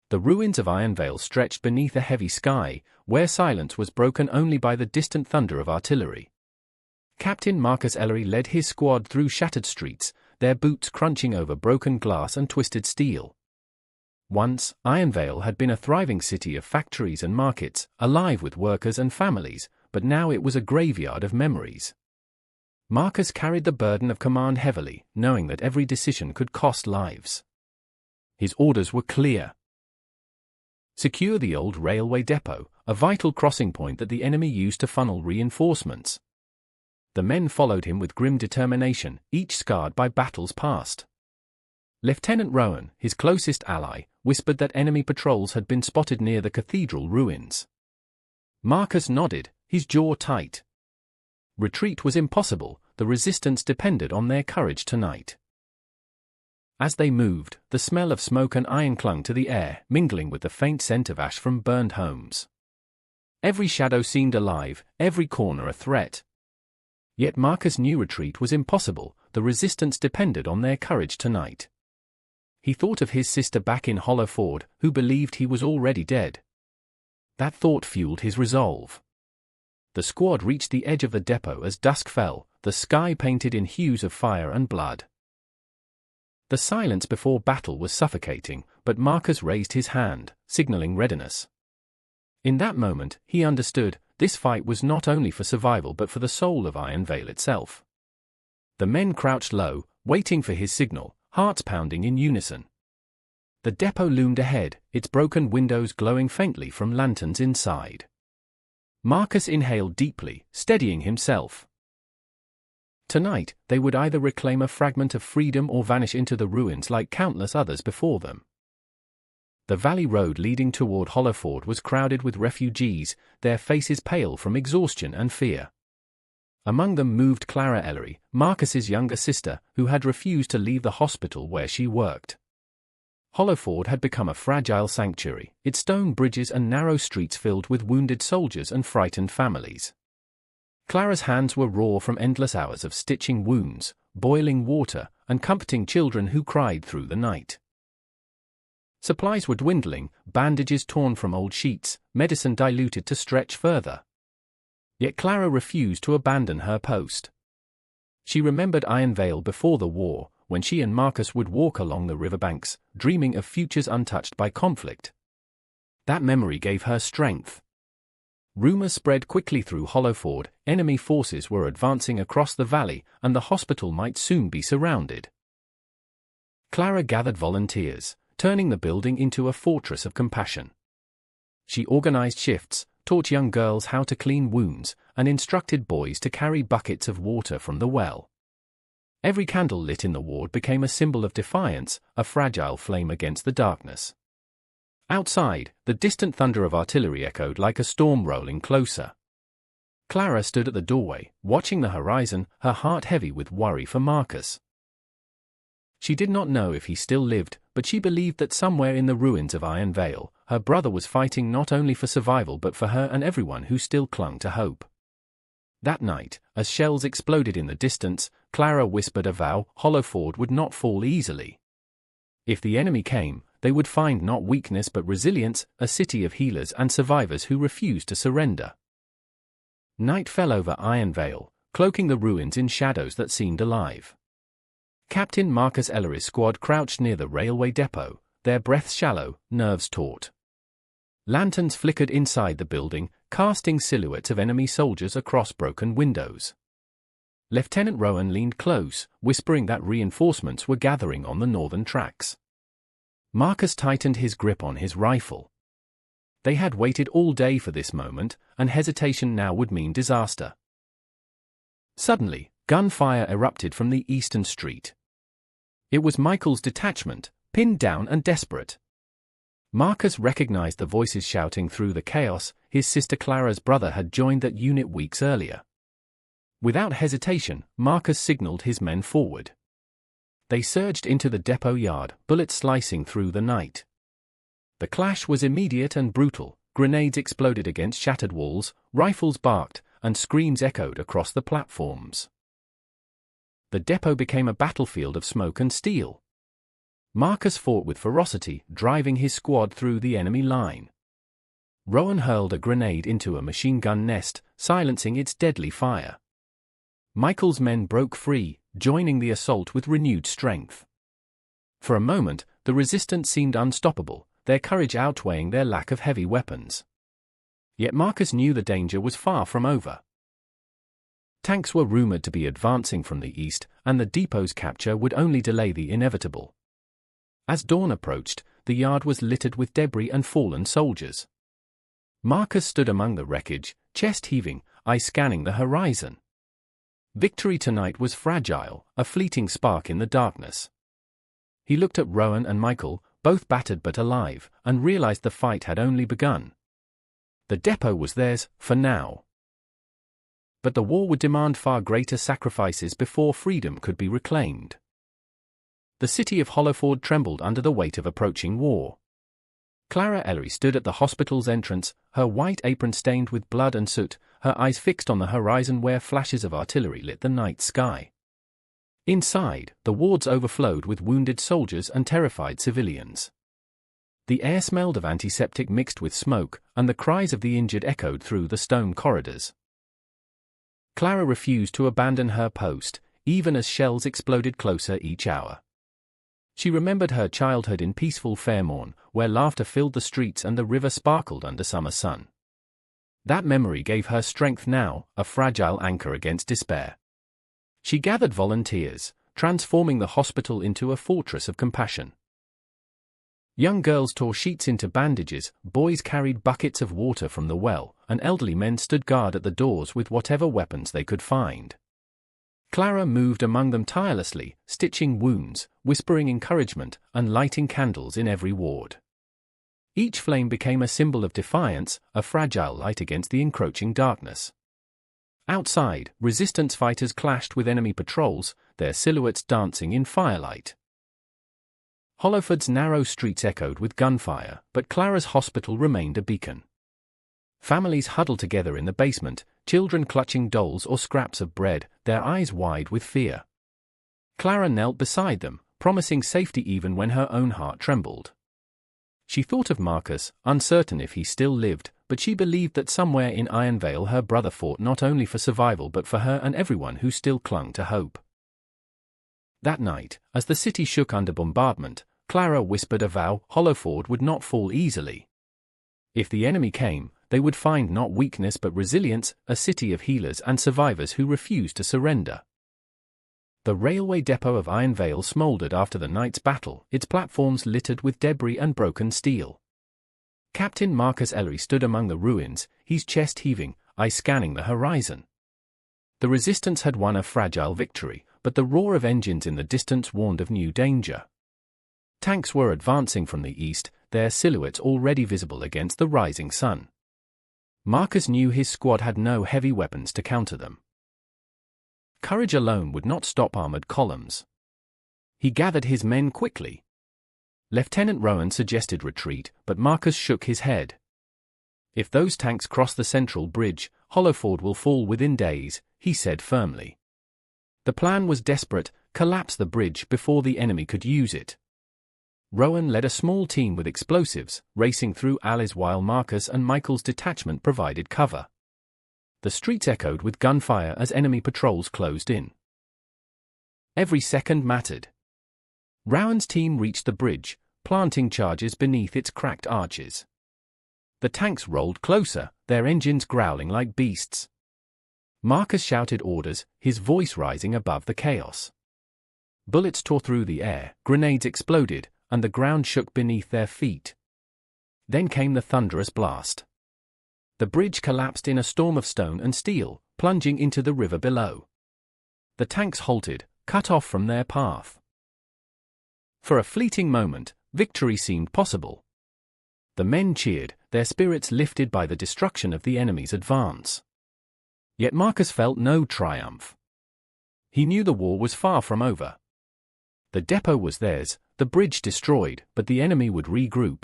The ruins of Ironvale stretched beneath a heavy sky, where silence was broken only by the distant thunder of artillery. Captain Marcus Ellery led his squad through shattered streets, their boots crunching over broken glass and twisted steel. Once, Ironvale had been a thriving city of factories and markets, alive with workers and families, but now it was a graveyard of memories. Marcus carried the burden of command heavily, knowing that every decision could cost lives. His orders were clear. Secure the old railway depot, a vital crossing point that the enemy used to funnel reinforcements. The men followed him with grim determination, each scarred by battles past. Lieutenant Rowan, his closest ally, whispered that enemy patrols had been spotted near the cathedral ruins. Marcus nodded, his jaw tight. Retreat was impossible, the resistance depended on their courage tonight. As they moved, the smell of smoke and iron clung to the air, mingling with the faint scent of ash from burned homes. Every shadow seemed alive, every corner a threat. Yet Marcus knew retreat was impossible, the resistance depended on their courage tonight. He thought of his sister back in Hollowford, who believed he was already dead. That thought fueled his resolve. The squad reached the edge of the depot as dusk fell, the sky painted in hues of fire and blood. The silence before battle was suffocating, but Marcus raised his hand, signaling readiness. In that moment, he understood, this fight was not only for survival but for the soul of Ironvale itself. The men crouched low, waiting for his signal, hearts pounding in unison. The depot loomed ahead, its broken windows glowing faintly from lanterns inside. Marcus inhaled deeply, steadying himself. Tonight, they would either reclaim a fragment of freedom or vanish into the ruins like countless others before them. The valley road leading toward Hollowford was crowded with refugees, their faces pale from exhaustion and fear. Among them moved Clara Ellery, Marcus's younger sister, who had refused to leave the hospital where she worked. Hollowford had become a fragile sanctuary, its stone bridges and narrow streets filled with wounded soldiers and frightened families. Clara's hands were raw from endless hours of stitching wounds, boiling water, and comforting children who cried through the night. Supplies were dwindling, bandages torn from old sheets, medicine diluted to stretch further. Yet Clara refused to abandon her post. She remembered Ironvale before the war, when she and Marcus would walk along the riverbanks, dreaming of futures untouched by conflict. That memory gave her strength. Rumors spread quickly through Hollowford, enemy forces were advancing across the valley, and the hospital might soon be surrounded. Clara gathered volunteers, turning the building into a fortress of compassion. She organized shifts, taught young girls how to clean wounds, and instructed boys to carry buckets of water from the well. Every candle lit in the ward became a symbol of defiance, a fragile flame against the darkness. Outside, the distant thunder of artillery echoed like a storm rolling closer. Clara stood at the doorway, watching the horizon, her heart heavy with worry for Marcus. She did not know if he still lived, but she believed that somewhere in the ruins of Ironvale, her brother was fighting not only for survival but for her and everyone who still clung to hope. That night, as shells exploded in the distance, Clara whispered a vow: Hollowford would not fall easily. If the enemy came, they would find not weakness but resilience, a city of healers and survivors who refused to surrender. Night fell over Ironvale, cloaking the ruins in shadows that seemed alive. Captain Marcus Ellery's squad crouched near the railway depot, their breaths shallow, nerves taut. Lanterns flickered inside the building, casting silhouettes of enemy soldiers across broken windows. Lieutenant Rowan leaned close, whispering that reinforcements were gathering on the northern tracks. Marcus tightened his grip on his rifle. They had waited all day for this moment, and hesitation now would mean disaster. Suddenly, gunfire erupted from the eastern street. It was Michael's detachment, pinned down and desperate. Marcus recognized the voices shouting through the chaos. His sister Clara's brother had joined that unit weeks earlier. Without hesitation, Marcus signaled his men forward. They surged into the depot yard, bullets slicing through the night. The clash was immediate and brutal. Grenades exploded against shattered walls, rifles barked, and screams echoed across the platforms. The depot became a battlefield of smoke and steel. Marcus fought with ferocity, driving his squad through the enemy line. Rowan hurled a grenade into a machine gun nest, silencing its deadly fire. Michael's men broke free, joining the assault with renewed strength. For a moment, the resistance seemed unstoppable, their courage outweighing their lack of heavy weapons. Yet Marcus knew the danger was far from over. Tanks were rumored to be advancing from the east, and the depot's capture would only delay the inevitable. As dawn approached, the yard was littered with debris and fallen soldiers. Marcus stood among the wreckage, chest heaving, eyes scanning the horizon. Victory tonight was fragile, a fleeting spark in the darkness. He looked at Rowan and Michael, both battered but alive, and realized the fight had only begun. The depot was theirs, for now. But the war would demand far greater sacrifices before freedom could be reclaimed. The city of Hollowford trembled under the weight of approaching war. Clara Ellery stood at the hospital's entrance, her white apron stained with blood and soot, her eyes fixed on the horizon where flashes of artillery lit the night sky. Inside, the wards overflowed with wounded soldiers and terrified civilians. The air smelled of antiseptic mixed with smoke, and the cries of the injured echoed through the stone corridors. Clara refused to abandon her post, even as shells exploded closer each hour. She remembered her childhood in peaceful Fairmorn, where laughter filled the streets and the river sparkled under summer sun. That memory gave her strength now, a fragile anchor against despair. She gathered volunteers, transforming the hospital into a fortress of compassion. Young girls tore sheets into bandages, boys carried buckets of water from the well, and elderly men stood guard at the doors with whatever weapons they could find. Clara moved among them tirelessly, stitching wounds, whispering encouragement, and lighting candles in every ward. Each flame became a symbol of defiance, a fragile light against the encroaching darkness. Outside, resistance fighters clashed with enemy patrols, their silhouettes dancing in firelight. Hollowford's narrow streets echoed with gunfire, but Clara's hospital remained a beacon. Families huddled together in the basement, children clutching dolls or scraps of bread, their eyes wide with fear. Clara knelt beside them, promising safety even when her own heart trembled. She thought of Marcus, uncertain if he still lived, but she believed that somewhere in Ironvale her brother fought not only for survival but for her and everyone who still clung to hope. That night, as the city shook under bombardment, Clara whispered a vow: Hollowford would not fall easily. If the enemy came, they would find not weakness but resilience, a city of healers and survivors who refused to surrender. The railway depot of Ironvale smoldered after the night's battle, its platforms littered with debris and broken steel. Captain Marcus Ellery stood among the ruins, his chest heaving, eyes scanning the horizon. The resistance had won a fragile victory, but the roar of engines in the distance warned of new danger. Tanks were advancing from the east, their silhouettes already visible against the rising sun. Marcus knew his squad had no heavy weapons to counter them. Courage alone would not stop armored columns. He gathered his men quickly. Lieutenant Rowan suggested retreat, but Marcus shook his head. If those tanks cross the central bridge, Hollowford will fall within days, he said firmly. The plan was desperate: collapse the bridge before the enemy could use it. Rowan led a small team with explosives, racing through alleys while Marcus and Michael's detachment provided cover. The streets echoed with gunfire as enemy patrols closed in. Every second mattered. Rowan's team reached the bridge, planting charges beneath its cracked arches. The tanks rolled closer, their engines growling like beasts. Marcus shouted orders, his voice rising above the chaos. Bullets tore through the air, grenades exploded, and the ground shook beneath their feet. Then came the thunderous blast. The bridge collapsed in a storm of stone and steel, plunging into the river below. The tanks halted, cut off from their path. For a fleeting moment, victory seemed possible. The men cheered, their spirits lifted by the destruction of the enemy's advance. Yet Marcus felt no triumph. He knew the war was far from over. The depot was theirs, the bridge destroyed, but the enemy would regroup.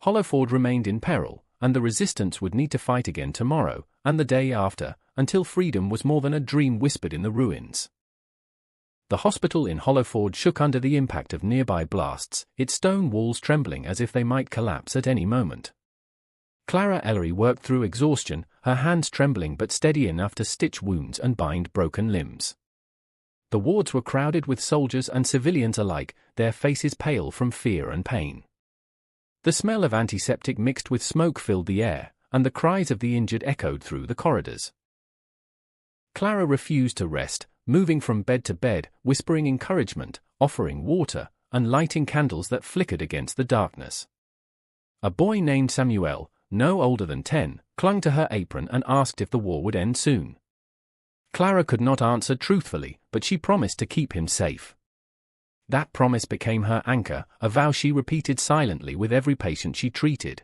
Hollowford remained in peril, and the resistance would need to fight again tomorrow, and the day after, until freedom was more than a dream whispered in the ruins. The hospital in Hollowford shook under the impact of nearby blasts, its stone walls trembling as if they might collapse at any moment. Clara Ellery worked through exhaustion, her hands trembling but steady enough to stitch wounds and bind broken limbs. The wards were crowded with soldiers and civilians alike, their faces pale from fear and pain. The smell of antiseptic mixed with smoke filled the air, and the cries of the injured echoed through the corridors. Clara refused to rest, moving from bed to bed, whispering encouragement, offering water, and lighting candles that flickered against the darkness. A boy named Samuel, no older than 10, clung to her apron and asked if the war would end soon. Clara could not answer truthfully, but she promised to keep him safe. That promise became her anchor, a vow she repeated silently with every patient she treated.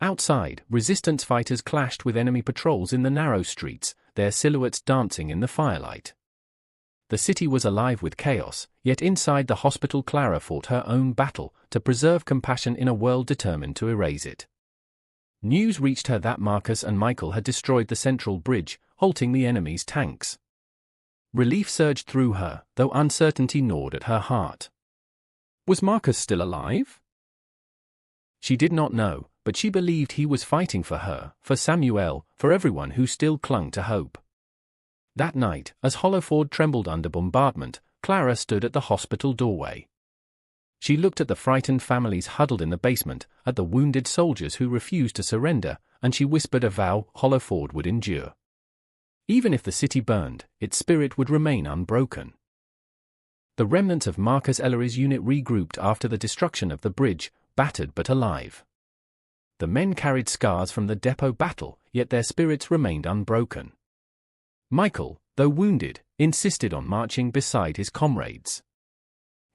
Outside, resistance fighters clashed with enemy patrols in the narrow streets, their silhouettes dancing in the firelight. The city was alive with chaos, yet inside the hospital Clara fought her own battle to preserve compassion in a world determined to erase it. News reached her that Marcus and Michael had destroyed the central bridge, halting the enemy's tanks. Relief surged through her, though uncertainty gnawed at her heart. Was Marcus still alive? She did not know, but she believed he was fighting for her, for Samuel, for everyone who still clung to hope. That night, as Hollowford trembled under bombardment, Clara stood at the hospital doorway. She looked at the frightened families huddled in the basement, at the wounded soldiers who refused to surrender, and she whispered a vow Hollowford would endure. Even if the city burned, its spirit would remain unbroken. The remnants of Marcus Ellery's unit regrouped after the destruction of the bridge, battered but alive. The men carried scars from the depot battle, yet their spirits remained unbroken. Michael, though wounded, insisted on marching beside his comrades.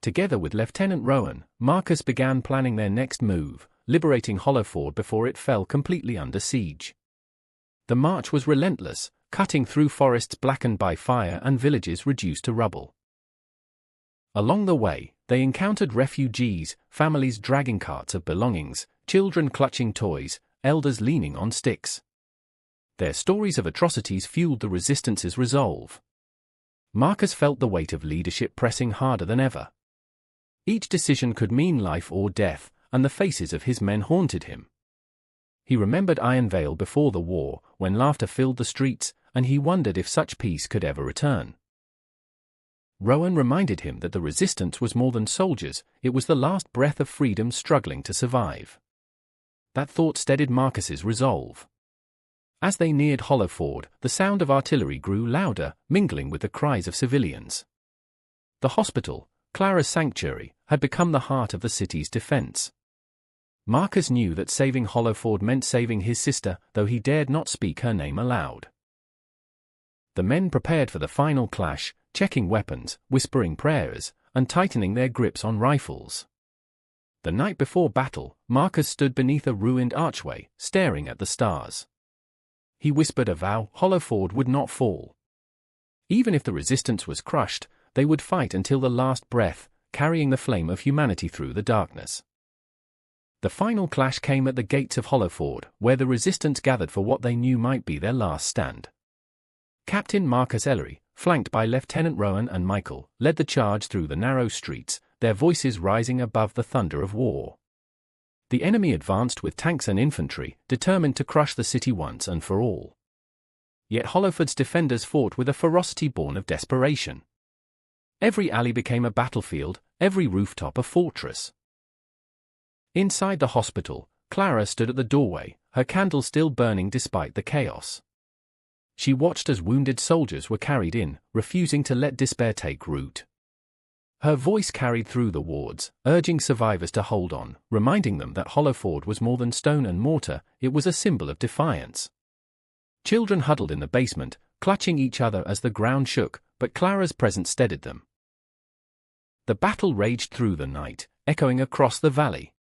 Together with Lieutenant Rowan, Marcus began planning their next move, liberating Hollowford before it fell completely under siege. The march was relentless, cutting through forests blackened by fire and villages reduced to rubble. Along the way, they encountered refugees, families dragging carts of belongings, children clutching toys, elders leaning on sticks. Their stories of atrocities fueled the resistance's resolve. Marcus felt the weight of leadership pressing harder than ever. Each decision could mean life or death, and the faces of his men haunted him. He remembered Ironvale before the war, when laughter filled the streets, and he wondered if such peace could ever return. Rowan reminded him that the resistance was more than soldiers, it was the last breath of freedom struggling to survive. That thought steadied Marcus's resolve. As they neared Hollowford, the sound of artillery grew louder, mingling with the cries of civilians. The hospital, Clara's sanctuary, had become the heart of the city's defense. Marcus knew that saving Hollowford meant saving his sister, though he dared not speak her name aloud. The men prepared for the final clash, checking weapons, whispering prayers, and tightening their grips on rifles. The night before battle, Marcus stood beneath a ruined archway, staring at the stars. He whispered a vow Hollowford would not fall. Even if the resistance was crushed, they would fight until the last breath, carrying the flame of humanity through the darkness. The final clash came at the gates of Hollowford, where the resistance gathered for what they knew might be their last stand. Captain Marcus Ellery, flanked by Lieutenant Rowan and Michael, led the charge through the narrow streets, their voices rising above the thunder of war. The enemy advanced with tanks and infantry, determined to crush the city once and for all. Yet Hollowford's defenders fought with a ferocity born of desperation. Every alley became a battlefield, every rooftop a fortress. Inside the hospital, Clara stood at the doorway, her candle still burning despite the chaos. She watched as wounded soldiers were carried in, refusing to let despair take root. Her voice carried through the wards, urging survivors to hold on, reminding them that Hollowford was more than stone and mortar, it was a symbol of defiance. Children huddled in the basement, clutching each other as the ground shook, but Clara's presence steadied them. The battle raged through the night, echoing across the valley.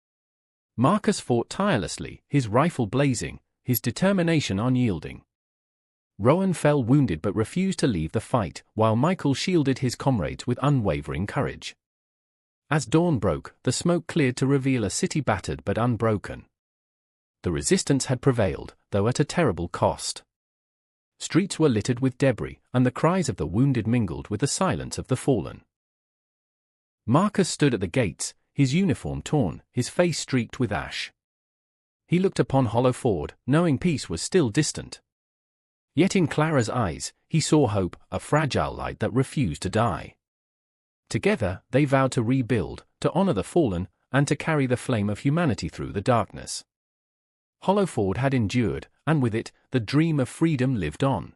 Marcus fought tirelessly, his rifle blazing, his determination unyielding. Rowan fell wounded but refused to leave the fight, while Michael shielded his comrades with unwavering courage. As dawn broke, the smoke cleared to reveal a city battered but unbroken. The resistance had prevailed, though at a terrible cost. Streets were littered with debris, and the cries of the wounded mingled with the silence of the fallen. Marcus stood at the gates, his uniform torn, his face streaked with ash. He looked upon Hollowford, knowing peace was still distant. Yet in Clara's eyes, he saw hope, a fragile light that refused to die. Together, they vowed to rebuild, to honor the fallen, and to carry the flame of humanity through the darkness. Hollowford had endured, and with it, the dream of freedom lived on.